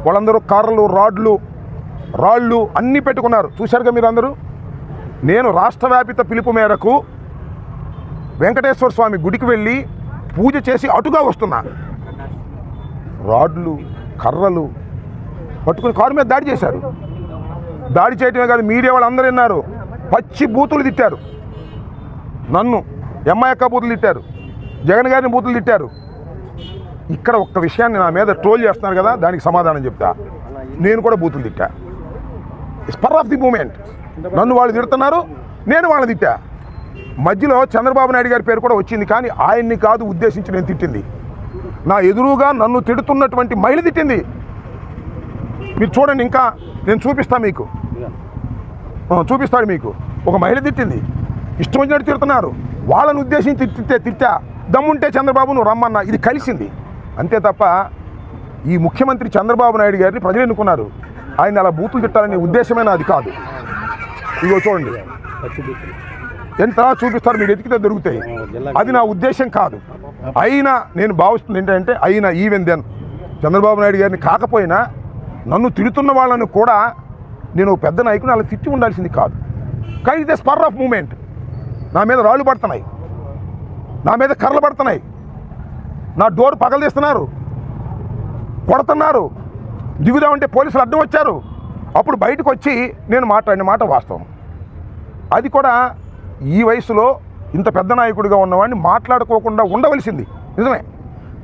వాళ్ళందరూ కార్లు రాళ్ళు అన్నీ పెట్టుకున్నారు. చూశారుగా మీరు అందరూ. నేను రాష్ట్ర వ్యాపిత పిలుపు మేరకు వెంకటేశ్వర స్వామి గుడికి వెళ్ళి పూజ చేసి అటుగా వస్తున్నా. రాడ్లు కర్రలు పట్టుకుని కారు మీద దాడి చేశారు. దాడి చేయటమే కాదు, మీడియా వాళ్ళు అందరూ విన్నారు. పచ్చి బూతులు తిట్టారు. నన్ను ఎంఐక్క బూతులు తిట్టారు, జగన్ గారిని బూతులు తిట్టారు. ఇక్కడ ఒక్క విషయాన్ని నా మీద ట్రోల్ చేస్తున్నారు కదా, దానికి సమాధానం చెప్తా. నేను కూడా బూతులు తిట్టా. Spur of the moment. నన్ను వాళ్ళు తిడుతున్నారు, నేను వాళ్ళని తిట్టా. మధ్యలో చంద్రబాబు నాయుడు గారి పేరు కూడా వచ్చింది, కానీ ఆయన్ని కాదు ఉద్దేశించి నేను తిట్టింది. నా ఎదురుగా నన్ను తిడుతున్నటువంటి మహిళ తిట్టింది. మీరు చూడండి, ఇంకా నేను చూపిస్తాను మీకు, చూపిస్తాడు మీకు. ఒక మహిళ తిట్టింది, ఇష్టం వచ్చినట్టు తిడుతున్నారు. వాళ్ళని ఉద్దేశించి తిట్టా. దమ్ముంటే చంద్రబాబు నువ్వు రమ్మన్నా, ఇది కలిసింది అంతే తప్ప ఈ ముఖ్యమంత్రి చంద్రబాబు నాయుడు గారిని ప్రజలు ఎన్నుకున్నారు. ఆయన అలా బూతులు తిట్టాలనే ఉద్దేశమైన అది కాదు. ఇదిగో చూడండి, ఎంత చూపిస్తారు, మీరు ఎతికితే దొరుకుతాయి. అది నా ఉద్దేశం కాదు. అయినా నేను భావిస్తుంది ఏంటంటే, అయినా ఈవెన్ దెన్ చంద్రబాబు నాయుడు గారిని కాకపోయినా నన్ను తిడుతున్న వాళ్ళను కూడా నేను పెద్ద నాయకుని అలా తిట్టి ఉండాల్సింది కాదు. కానీ ఇదే స్పర్ ఆఫ్ మూమెంట్. నా మీద రాళ్ళు పడుతున్నాయి, నా మీద కర్రలు పడుతున్నాయి, నా డోర్ పగలదీస్తున్నారు, కొడుతున్నారు. దిగుదామంటే పోలీసులు అడ్డం వచ్చారు. అప్పుడు బయటకు వచ్చి నేను మాట్లాడిన మాట వాస్తవం. అది కూడా ఈ వయసులో ఇంత పెద్ద నాయకుడిగా ఉన్నవాడిని మాట్లాడుకోకుండా ఉండవలసింది నిజమే.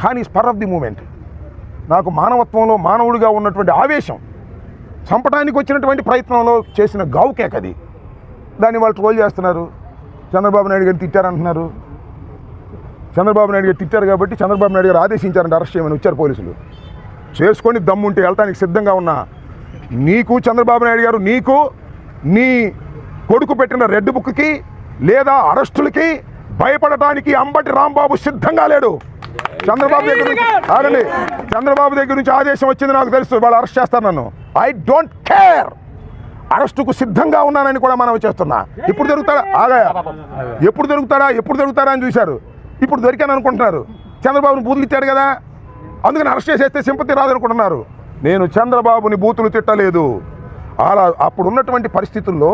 కానీ స్పర్ ఆఫ్ ది మూమెంట్. నాకు మానవత్వంలో మానవుడిగా ఉన్నటువంటి ఆవేశం, చంపడానికి వచ్చినటువంటి ప్రయత్నంలో చేసిన గావుకేక అది. దాన్ని వాళ్ళు ట్రోల్ చేస్తున్నారు. చంద్రబాబు నాయుడు గారిని తిట్టారంటున్నారు. చంద్రబాబు నాయుడు గారు తిట్టారు కాబట్టి చంద్రబాబు నాయుడు గారు ఆదేశించారంటే అరెస్ట్ చేయమని వచ్చారు పోలీసులు. చేసుకొని దమ్ముంటే వెళ్తానికి సిద్ధంగా ఉన్నా. నీకు చంద్రబాబు నాయుడు గారు, నీకు నీ కొడుకు పెట్టిన రెడ్ బుక్కి లేదా అరెస్టులకి భయపడటానికి అంబటి రాంబాబు సిద్ధంగా లేడు. చంద్రబాబు దగ్గర నుంచి ఆగండి, చంద్రబాబు దగ్గర నుంచి ఆదేశం వచ్చింది నాకు తెలుసు, వాళ్ళు అరెస్ట్ చేస్తారు నన్ను. I don't care. అరెస్టుకు సిద్ధంగా ఉన్నానని కూడా మనం చేస్తున్నా. ఇప్పుడు దొరుకుతాడా? ఆగాయా, ఎప్పుడు దొరుకుతాడా అని చూశారు. ఇప్పుడు దొరికాను అనుకుంటున్నారు. చంద్రబాబుని బూతులు తిట్టాడు కదా, అందుకని అరెస్ట్ చేసేస్తే సింపతి రాదనుకుంటున్నారు. నేను చంద్రబాబుని బూతులు తిట్టలేదు. అలా అప్పుడు ఉన్నటువంటి పరిస్థితుల్లో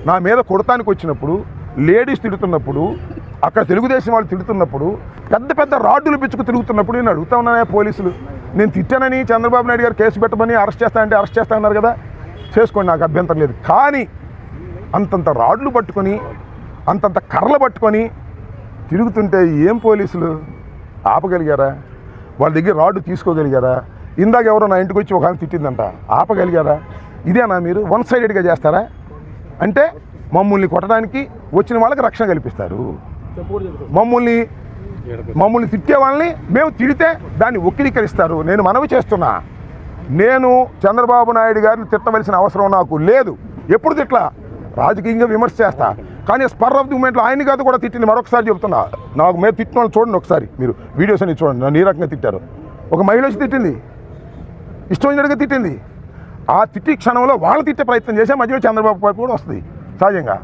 నా మీద కొడతానికి వచ్చినప్పుడు, లేడీస్ తిడుతున్నప్పుడు, అక్కడ తెలుగుదేశం వాళ్ళు తిడుతున్నప్పుడు, పెద్ద పెద్ద రాడ్డులు పిచ్చుకు తిరుగుతున్నప్పుడు నేను అడుగుతా ఉన్నానే పోలీసులు, నేను తిట్టానని చంద్రబాబు నాయుడు గారు కేసు పెట్టమని అరెస్ట్ చేస్తా అన్నారు కదా, చేసుకోండి, నాకు అభ్యంతరం లేదు. కానీ అంతంత రాడ్లు పట్టుకొని, అంతంత కర్రలు పట్టుకొని తిరుగుతుంటే ఏం పోలీసులు ఆపగలిగారా? వాళ్ళ దగ్గర రాడ్డు తీసుకోగలిగారా? ఇందాక ఎవరో నా ఇంటికి వచ్చి ఒక ఆమె తిట్టిందంట, ఆపగలిగారా? ఇదేనా మీరు వన్ సైడెడ్గా చేస్తారా? అంటే మమ్మల్ని కొట్టడానికి వచ్చిన వాళ్ళకి రక్షణ కల్పిస్తారు. మమ్మల్ని తిట్టే వాళ్ళని మేము తిడితే దాన్ని వక్రీకరిస్తారు. నేను మనవి చేస్తున్నా, నేను చంద్రబాబు నాయుడు గారిని తిట్టవలసిన అవసరం నాకు లేదు. ఎప్పుడు తిట్లా, రాజకీయంగా విమర్శ చేస్తా. కానీ స్పర్ ఆఫ్ ది మూమెంట్లో ఆయన కాదు కూడా తిట్టింది. మరొకసారి చెప్తున్నా, నాకు మీద తిట్టిన వాళ్ళు చూడండి, ఒకసారి మీరు వీడియోస్ అని చూడండి. నన్ను ఈ రకంగా తిట్టారు. ఒక మహిళ వచ్చి తిట్టింది, ఇష్టం వచ్చినట్టుగా తిట్టింది. ఆ తిట్టి క్షణంలో వాళ్ళు తిట్టే ప్రయత్నం చేసే మధ్యలో చంద్రబాబు పార్టీ కూడా వస్తుంది సహజంగా.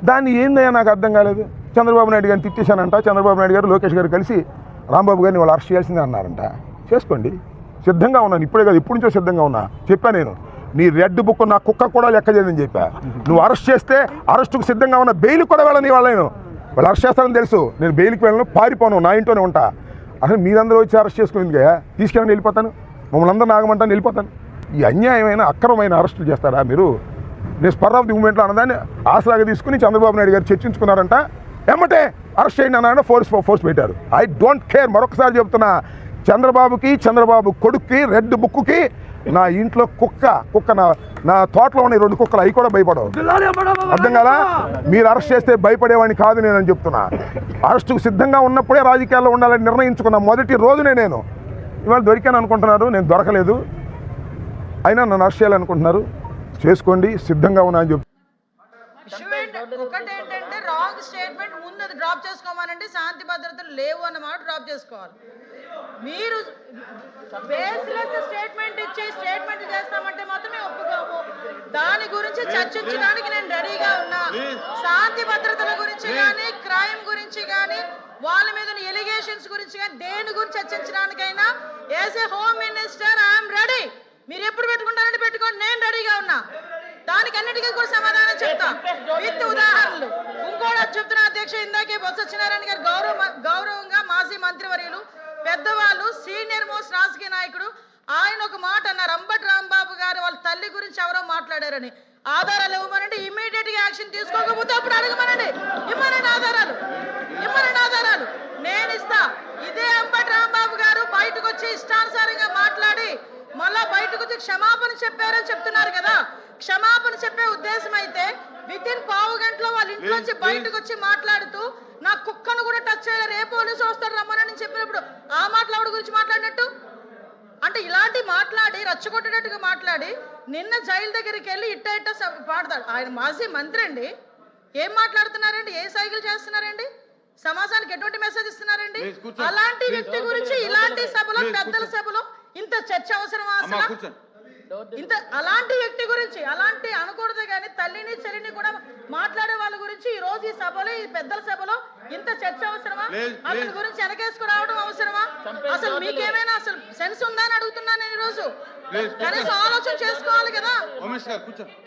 దాన్ని ఏందయ్యా నాకు అర్థం కాలేదు. చంద్రబాబు నాయుడు గారిని తిట్టేశానంట. చంద్రబాబు నాయుడు గారు లోకేష్ గారు కలిసి రాంబాబు గారిని వాళ్ళు అరెస్ట్ చేయాల్సిందే అన్నారంట. చేసుకోండి, సిద్ధంగా ఉన్నాను. ఇప్పుడే కాదు, ఎప్పటి నుంచో సిద్ధంగా ఉన్నా. చెప్పా నేను, నీ రెడ్ బుక్ నా కుక్క కూడా లెక్క చేయదని చెప్పా. నువ్వు అరెస్ట్ చేస్తే అరెస్టుకు సిద్ధంగా ఉన్న, బెయిల్ కూడా వెళ్ళని వాళ్ళు అరెస్ట్ చేస్తారని తెలుసు. నేను బెయిల్కి వెళ్ళను, పారిపోను, నా ఇంట్లోనే ఉంటా. అసలు మీరందరూ వచ్చి అరెస్ట్ చేసుకుని తీసుకెళ్ళని వెళ్ళిపోతాను, మమ్మల్ని అందరూ నాగమంటాను, వెళ్ళిపోతాను. ఈ అన్యాయమైన అక్రమమైన అరెస్టులు చేస్తారా మీరు? నేను స్పర్ ఆఫ్ ది మూమెంట్లో అన్నదాన్ని ఆసరాగా తీసుకుని చంద్రబాబు నాయుడు గారు చర్చించుకున్నారంట. ఏమంటే అరెస్ట్ చేయండి అన్న ఫోర్స్ పెట్టారు. I don't care. మరొకసారి చెప్తున్నా, చంద్రబాబుకి, చంద్రబాబు కొడుక్కి, రెడ్ బుక్కి, నా ఇంట్లో కుక్క నా తోటలో ఉన్న 2 కుక్కలు, అవి కూడా భయపడవు. అర్థం కదా? మీరు అరెస్ట్ చేస్తే భయపడేవాడిని కాదు నేనని చెప్తున్నా. అరెస్టుకు సిద్ధంగా ఉన్నప్పుడే రాజకీయాల్లో ఉండాలని నిర్ణయించుకున్న మొదటి రోజునే నేను. ఇవాళ దొరికాను అనుకుంటున్నారు, నేను దొరకలేదు. అయినా నన్ను అరెస్ట్ చేయాలనుకుంటున్నారు, చేసుకోండి, సిద్ధంగా ఉన్నా అని చెప్తున్నా. ఒకటేంటంటే రాంగ్ స్టేట్మెంట్ ముందు అది డ్రాప్ చేసుకోమనండి, శాంతి భద్రతలు లేవు అన్నమాట డ్రాప్ చేసుకోవాలి. మీరు బేస్లెస్ స్టేట్మెంట్ ఇచ్చి స్టేట్మెంట్ చేస్తామంటే మాత్రమే ఒప్పుకోము. దాని గురించి చర్చించడానికి నేను రెడీగా ఉన్నా. శాంతి భద్రతల గురించి కానీ, క్రైమ్ గురించి కానీ, వాళ్ళ మీద ఎలిగేషన్స్ గురించి కానీ, దేని గురించి చర్చించడానికైనా as a home minister I'm ready. మీరు ఎప్పుడు పెట్టుకుంటారంటే పెట్టుకోండి, నేను రెడీగా ఉన్నా. దానికి అన్నిటికీ కూడా సమాధానం చెప్తా విత్ ఉదాహరణలు. ఇంకోటి చెప్తున్నా అధ్యక్ష, ఇందాకే బొత్స సత్యనారాయణ గారు గౌరవంగా మాజీ మంత్రివర్యులు, పెద్దవాళ్ళు, సీనియర్ మోస్ట్ రాజకీయ నాయకుడు, ఆయన ఒక మాట అన్నారు, అంబటి రాంబాబు గారు వాళ్ళ తల్లి గురించి ఎవరో మాట్లాడారని. ఆధారాలు ఇవ్వమనండి, ఇమ్మీడియట్ గా యాక్షన్ తీసుకోకపోతే అప్పుడు అడగమనండి, ఇమ్మనండి ఆధారాలు, ఇమ్మనండి ఆధారాలు, నేను ఇస్తా. ఇదే అంబటి రాంబాబు గారు బయటకు వచ్చి ఇష్టానుసారంగా మాట్లాడి మళ్ళా బయటకు వచ్చి క్షమాపణ చెప్పారని చెప్తున్నారు కదా. క్షమాపణ చెప్పే ఉద్దేశం అయితే వితిన్ పావు గంటలో వాళ్ళ ఇంట్లోంచి బయటకు వచ్చి మాట్లాడుతూ నా కుక్కను కూడా టచ్ చేయలేరు, ఏ పోలీసు వస్తారు రమ్మని చెప్పినప్పుడు ఆ మాట్లాడు గురించి మాట్లాడినట్టు అంటే ఇలాంటి మాట్లాడి రచ్చగొట్టేటట్టుగా మాట్లాడి నిన్న జైలు దగ్గరికి వెళ్ళి ఇట్ట పాడతాడు. ఆయన మాజీ మంత్రి అండి, ఏం మాట్లాడుతున్నారండి, ఏ సైకిల్ చేస్తున్నారండి, సమాజానికి ఎటువంటి మెసేజ్ ఇస్తున్నారండి? అలాంటి వ్యక్తి గురించి ఇలాంటి సభలో, పెద్దల సభలో ఇంత చర్చ అవసరమా అసలు? ఇంత అలాంటి వ్యక్తి గురించి అలాంటి అనకూడదు కానీ తల్లిని చెల్లిని కూడా మాట్లాడే వాళ్ళ గురించి ఈ రోజు ఈ సభలో, ఈ పెద్దల సభలో ఇంత చర్చ అవసరమా? అతని గురించి వెనకేసుకురావడం అవసరమా? అసలు మీకేమైనా అసలు సెన్స్ ఉందా అని అడుగుతున్నాను నేను. ఈ రోజు కనీసం ఆలోచన చేసుకోవాలి కదా.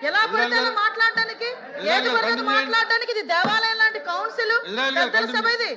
ఎలా పడితే అలా మాట్లాడడానికి, ఏది పడితే మాట్లాడడానికి ఇది దేవాలయం లాంటి కౌన్సిల్, పెద్దల సభ ఇది.